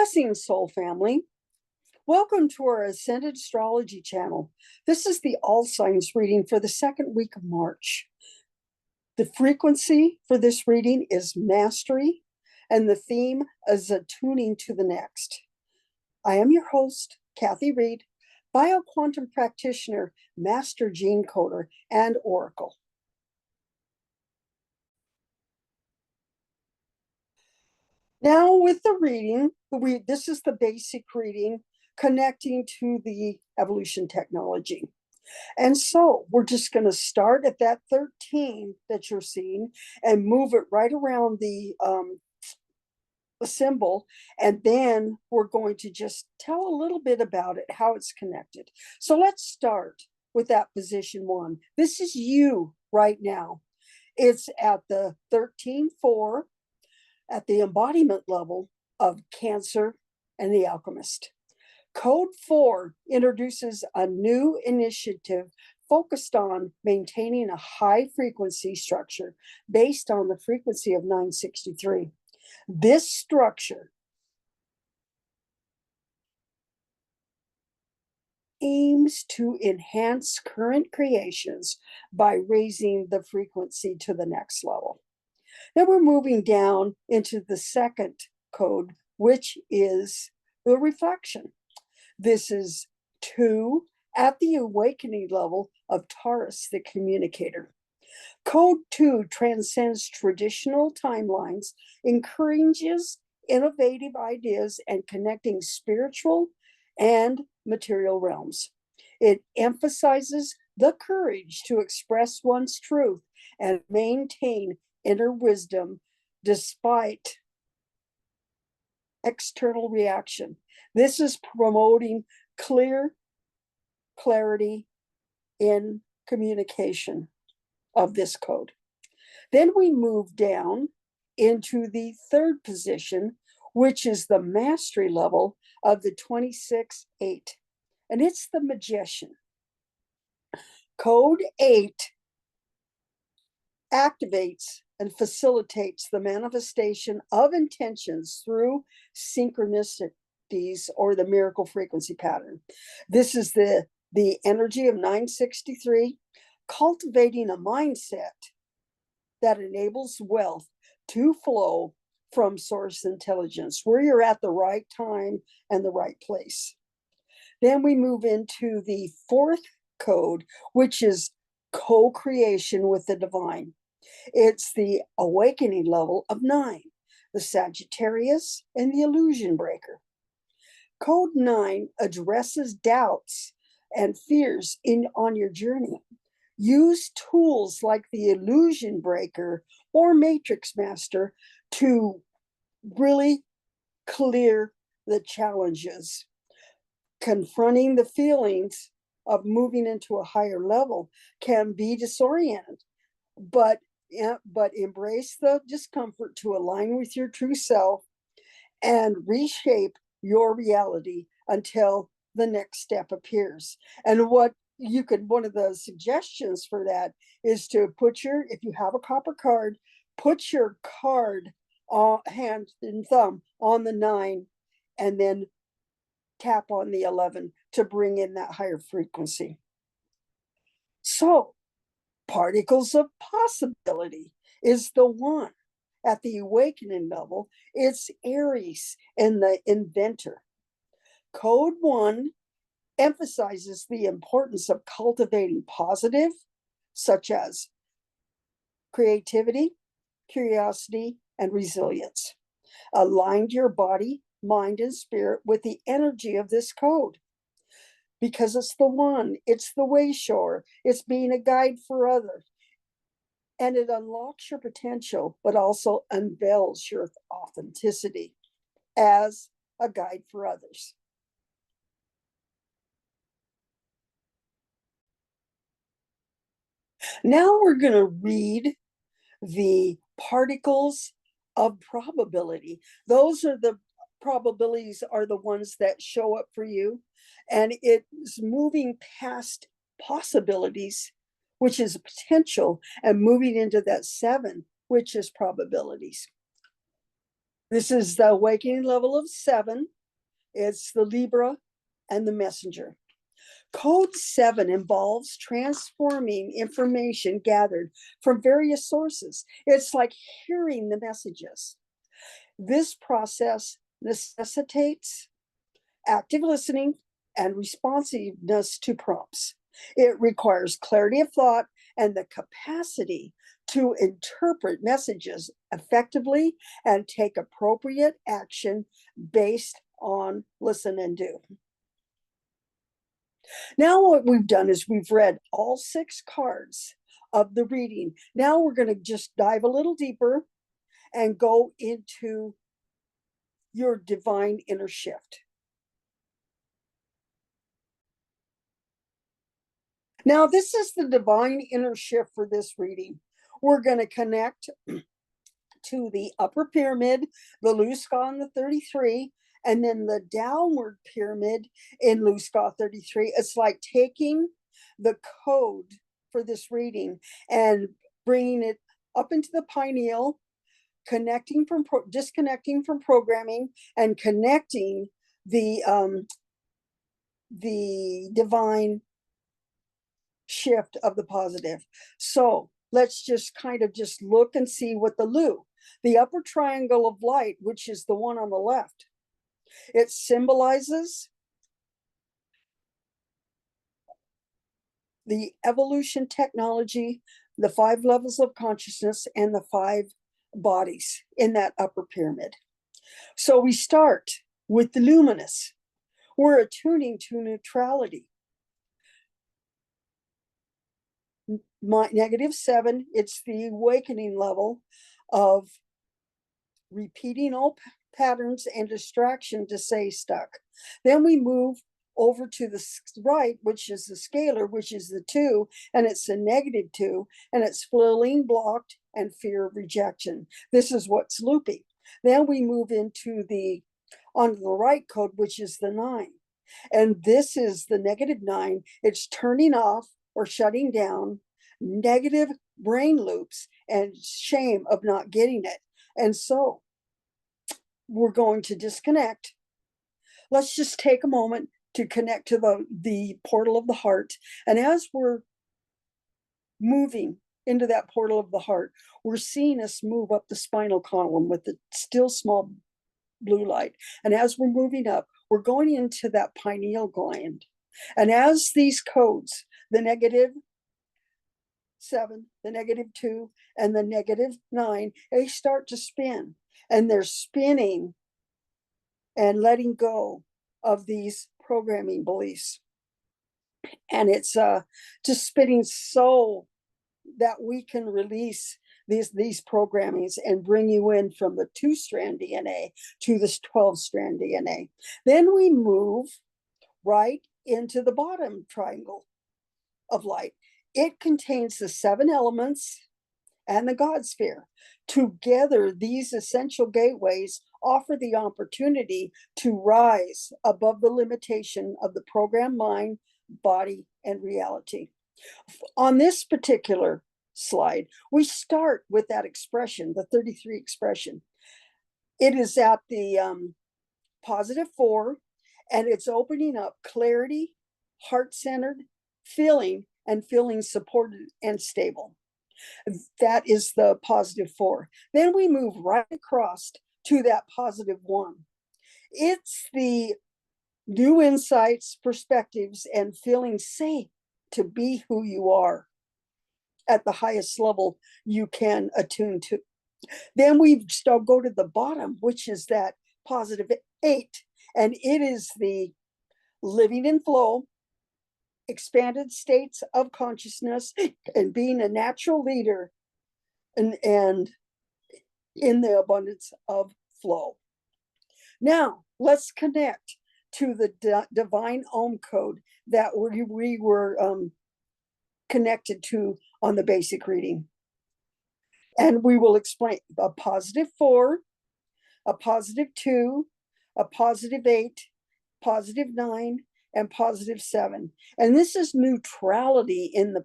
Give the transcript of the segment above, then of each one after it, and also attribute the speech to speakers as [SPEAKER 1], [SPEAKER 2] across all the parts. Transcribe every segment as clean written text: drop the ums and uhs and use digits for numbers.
[SPEAKER 1] Blessings, soul family. Welcome to our Ascended Astrology channel. This is the All Signs reading for the second week of March. The frequency for this reading is mastery, and the theme is attuning to the next. I am your host, Kathy Reed, bioquantum practitioner, master gene coder, and oracle. Now with the reading, this is the basic reading connecting to the evolution technology. And so we're just going to start at that 13 that you're seeing and move it right around the symbol. And then we're going to just tell a little bit about it, how it's connected. So let's start with that position 1. This is you right now. It's at the 13-4. At the embodiment level of Cancer and the Alchemist. Code 4 introduces a new initiative focused on maintaining a high frequency structure based on the frequency of 963. This structure aims to enhance current creations by raising the frequency to the next level. Then we're moving down into the second code, which is the reflection. This is 2 at the awakening level of Taurus, the communicator. Code 2 transcends traditional timelines, encourages innovative ideas and connecting spiritual and material realms. It emphasizes the courage to express one's truth and maintain inner wisdom despite external reaction. This is promoting clarity in communication of this code. Then we move down into the third position, which is the mastery level of the 26-8, and it's the magician. Code 8 activates and facilitates the manifestation of intentions through synchronicities or the miracle frequency pattern. This is the energy of 963, cultivating a mindset that enables wealth to flow from source intelligence, where you're at the right time and the right place. Then we move into the fourth code, which is co-creation with the divine. It's the awakening level of 9, the Sagittarius and the illusion breaker. Code 9 addresses doubts and fears on your journey. Use tools like the illusion breaker or matrix master to really clear the challenges. Confronting the feelings of moving into a higher level can be disoriented, but embrace the discomfort to align with your true self and reshape your reality until the next step appears. And one of the suggestions for that is to if you have a copper card, put your card hand and thumb on the 9 and then tap on the 11 to bring in that higher frequency. So particles of possibility is the 1 at the awakening level. It's Aries and the inventor. Code 1 emphasizes the importance of cultivating positive, such as creativity, curiosity, and resilience. Align your body, mind, and spirit with the energy of this code. Because it's the 1, it's the way shore, it's being a guide for others. And it unlocks your potential, but also unveils your authenticity as a guide for others. Now we're going to read the particles of probability. Those are the probabilities are the ones that show up for you. And it's moving past possibilities, which is potential, and moving into that 7, which is probabilities. This is the awakening level of 7, It's the Libra and the Messenger. Code 7 involves transforming information gathered from various sources. It's like hearing the messages. This process necessitates active listening and responsiveness to prompts. It requires clarity of thought and the capacity to interpret messages effectively and take appropriate action based on listen and do. Now what we've done is we've read all 6 cards of the reading. Now we're going to just dive a little deeper and go into your divine inner shift. Now, this is the divine inner shift for this reading. We're going to connect to the upper pyramid, the Luska and the 33, and then the downward pyramid in Luska 33. It's like taking the code for this reading and bringing it up into the pineal, disconnecting from programming, and connecting the divine shift of the positive. So let's just kind of just look and see what the upper triangle of light, which is the one on the left, it symbolizes the evolution technology, the 5 levels of consciousness, and the 5 bodies in that upper pyramid. So we start with the luminous. We're attuning to neutrality. -7, it's the awakening level of repeating old patterns and distraction to stay stuck. Then we move over to the right, which is the scalar, which is the 2, and it's a -2, and it's feeling blocked and fear of rejection. This is what's looping. Then we move onto the right code, which is the 9. And this is the -9. It's turning off or shutting down negative brain loops and shame of not getting it. And so we're going to disconnect. Let's just take a moment to connect to the portal of the heart. And as we're moving into that portal of the heart, we're seeing us move up the spinal column with the still small blue light. And as we're moving up, we're going into that pineal gland. And as these codes, the -7, the -2, and the -9, they start to spin, and they're spinning and letting go of these programming beliefs. And it's just spinning so that we can release these programmings and bring you in from the 2-strand DNA to this 12-strand DNA. Then we move right into the bottom triangle of light. It contains the 7 elements and the God sphere. Together, these essential gateways offer the opportunity to rise above the limitation of the programmed mind, body, and reality. On this particular slide, we start with that expression, the 33 expression. It is at the +4, and it's opening up clarity, heart-centered, feeling supported and stable. That is the +4. Then we move right across to that +1. It's the new insights, perspectives, and feeling safe to be who you are at the highest level you can attune to. Then we still go to the bottom, which is that +8, and it is the living in flow, expanded states of consciousness, and being a natural leader and in the abundance of flow. Now, let's connect to the divine Om code that we were connected to on the basic reading. And we will explain a +4, a +2, a +8, +9, and +7. And this is neutrality in the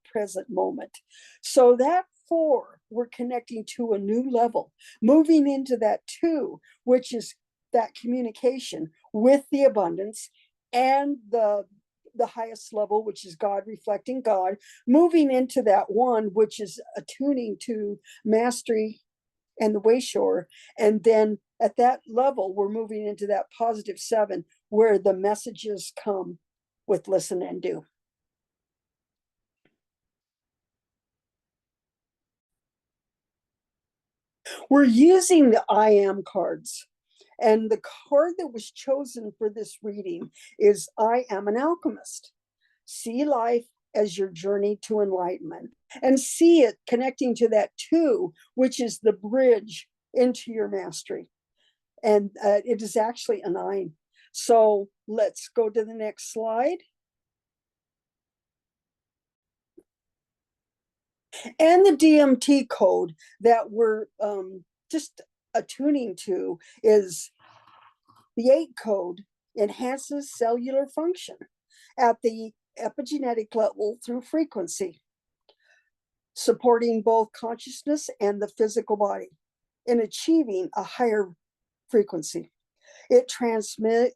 [SPEAKER 1] present moment. So that 4, we're connecting to a new level, moving into that 2, which is that communication. with the abundance and the highest level, which is God, reflecting God, moving into that one, which is attuning to mastery and the way shore. And then at that level, we're moving into that positive 7, where the messages come with listen and do. We're using the I am cards. And the card that was chosen for this reading is I am an alchemist. See life as your journey to enlightenment, and see it connecting to that 2, which is the bridge into your mastery. And it is actually a 9. So let's go to the next slide. And the DMT code that we're just attuning to is the 8 code. Enhances cellular function at the epigenetic level through frequency, supporting both consciousness and the physical body in achieving a higher frequency. It transmit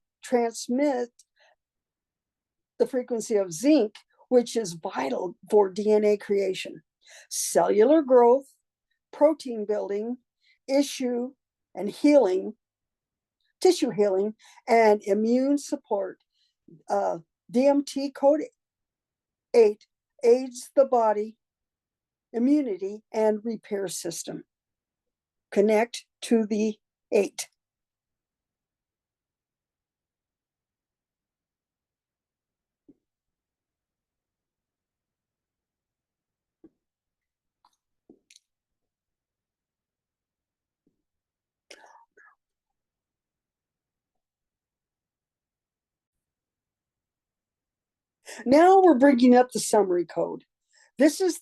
[SPEAKER 1] the frequency of zinc, which is vital for DNA creation, cellular growth, protein building, tissue healing, and immune support. DMT code 8 aids the body immunity and repair system. Connect to the 8. Now we're bringing up the summary code. This is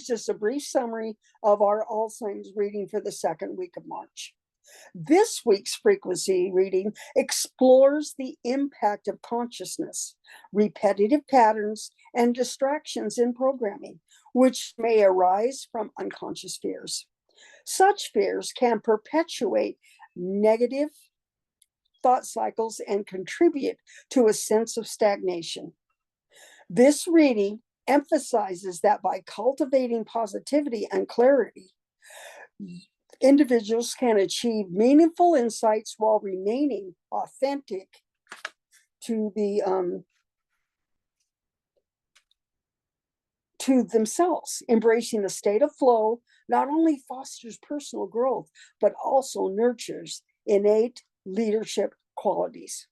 [SPEAKER 1] just a brief summary of our Alzheimer's reading for the 2nd week of March. This week's frequency reading explores the impact of consciousness, repetitive patterns, and distractions in programming, which may arise from unconscious fears. Such fears can perpetuate negative thought cycles and contribute to a sense of stagnation. This reading emphasizes that by cultivating positivity and clarity, individuals can achieve meaningful insights while remaining authentic to themselves. Embracing a state of flow not only fosters personal growth, but also nurtures innate leadership qualities.